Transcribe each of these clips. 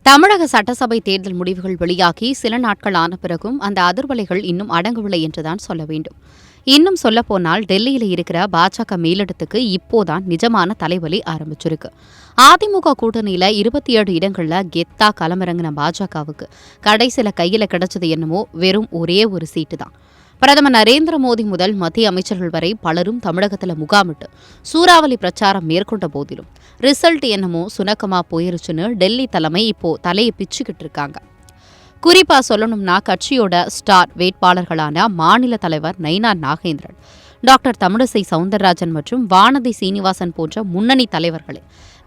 தமிழக சட்டசபை தேர்தல் முடிவுகள் வெளியாகி சில நாட்கள் ஆன பிறகும் அந்த அதிர்வலைகள் இன்னும் அடங்கவில்லை என்றுதான் சொல்ல வேண்டும். இன்னும் சொல்லப்போனால் டெல்லியில் இருக்கிற பாஜக மேலிடத்துக்கு இப்போதான் நிஜமான தலைவலி ஆரம்பிச்சிருக்கு. அதிமுக கூட்டணியில 27 இடங்கள்ல கெத்தா களமிறங்கின பாஜகவுக்கு கடைசியில கையில கிடைச்சது என்னமோ வெறும் ஒரே ஒரு சீட்டு தான். பிரதமர் நரேந்திர மோடி முதல் மத்திய அமைச்சர்கள் வரை பலரும் தமிழகத்தில் முகாமிட்டு சூறாவளி பிரச்சாரம் மேற்கொண்ட போதிலும் ரிசல்ட் என்னமோ சுணக்கமா போயிருச்சுன்னு டெல்லி தலைமை இப்போ தலையை பிச்சுக்கிட்டு இருக்காங்க. குறிப்பா சொல்லணும்னா கட்சியோட ஸ்டார் வேட்பாளர்களான மாநில தலைவர் நயினார் நாகேந்திரன், டாக்டர் தமிழிசை சவுந்தரராஜன் மற்றும் வானதி சீனிவாசன் போன்ற முன்னணி தலைவர்களை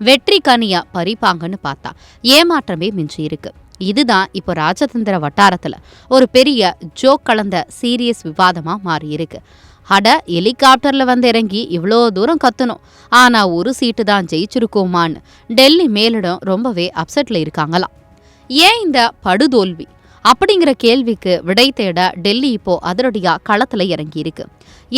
வெற்றி கனியா பறிப்பாங்கன்னு பார்த்தா ஏமாற்றமே மிஞ்சி இருக்கு. இதுதான் இப்போ ராஜதந்திர வட்டாரத்துல ஒரு பெரிய ஜோக் கலந்த சீரியஸ் விவாதமா மாறி இருக்கு. அட, ஹெலிகாப்டர்ல வந்து இறங்கி இவ்வளோ தூரம் கத்தணும், ஆனா ஒரு சீட்டு தான் ஜெயிச்சிருக்கோமான்னு டெல்லி மேலிடம் ரொம்பவே அப்செட்ல இருக்காங்களாம். ஏன் இந்த படுதோல்வி அப்படிங்கிற கேள்விக்கு விடை தேட டெல்லி இப்போ அதிரடியா களத்துல இறங்கி இருக்கு.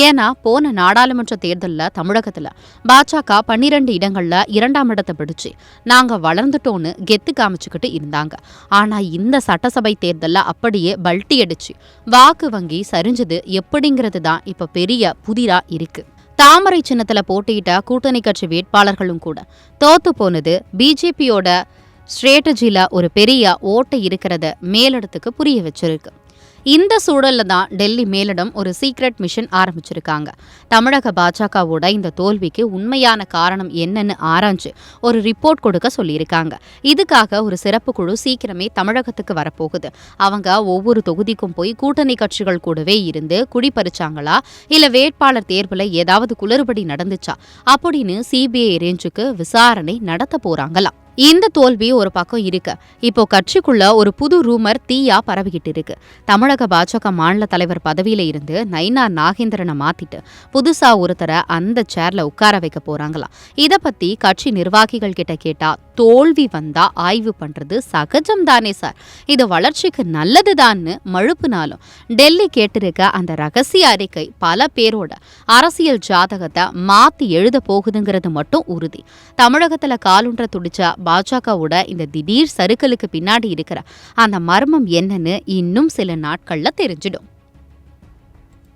ஏன்னா போன நாடாளுமன்ற தேர்தலில் தமிழகத்துல பாஜக 12 இடங்கள்ல 2ஆம் இடத்தை பிடிச்சு நாங்க வளர்ந்துட்டோன்னு கெத்து காமிச்சுக்கிட்டு இருந்தாங்க. ஆனா இந்த சட்டசபை தேர்தலில் அப்படியே பல்ட்டி அடிச்சு வாக்கு வங்கி சரிஞ்சது எப்படிங்கிறது தான் இப்ப பெரிய புதிரா இருக்கு. தாமரை சின்னத்துல போட்டியிட்ட கூட்டணி கட்சி வேட்பாளர்களும் கூட தோத்து போனது பிஜேபியோட ஸ்ட்ராட்டஜில ஒரு பெரிய ஓட்டை இருக்கிறத மேலிடத்துக்கு புரிய வச்சிருக்கு. இந்த சூழல்ல தான் டெல்லி மேலிடம் ஒரு சீக்ரெட் மிஷன் ஆரம்பிச்சிருக்காங்க. தமிழக பாஜகவோட இந்த தோல்விக்கு உண்மையான காரணம் என்னன்னு ஆராய்ஞ்சு ஒரு ரிப்போர்ட் கொடுக்க சொல்லியிருக்காங்க. இதுக்காக ஒரு சிறப்பு குழு சீக்கிரமே தமிழகத்துக்கு வரப்போகுது. அவங்க ஒவ்வொரு தொகுதிக்கும் போய் கூட்டணி கட்சிகள் கூடவே இருந்து குடிபறிச்சாங்களா, இல்ல வேட்பாளர் தேர்வுல ஏதாவது குளறுபடி நடந்துச்சா அப்படின்னு சிபிஐ ரேஞ்சுக்கு விசாரணை நடத்த போறாங்களாம். இந்த தோல்வி ஒரு பக்கம் இருக்கு. இப்போ கட்சிக்குள்ள ஒரு புது ரூமர் தீயா பரவிக்கிட்டு இருக்கு. தமிழக பாஜக மாநில தலைவர் பதவியில இருந்து நயினார் நாகேந்திரனை மாத்திட்டு புதுசா ஒருத்தரை அந்த சேர்ல உட்கார வைக்க போறாங்களாம். இத பத்தி கட்சி நிர்வாகிகள் கிட்ட கேட்டா தோல்வி வந்தா ஆய்வு பண்றது சகஜம் தானே சார், இது வளர்ச்சிக்கு நல்லதுதான்னு மழுப்புனாலும் டெல்லி கேட்டிருக்க அந்த ரகசிய அறிக்கை பல பேரோட அரசியல் ஜாதகத்தை மாத்தி எழுத போகுதுங்கிறது மட்டும் உறுதி. தமிழகத்துல காலுன்ற துடிச்சா பாஜகவோட இந்த திடீர் சறுக்கலுக்கு பின்னாடி இருக்கிற அந்த மர்மம் என்னன்னு இன்னும் சில நாட்கள்ல தெரிஞ்சிடும்.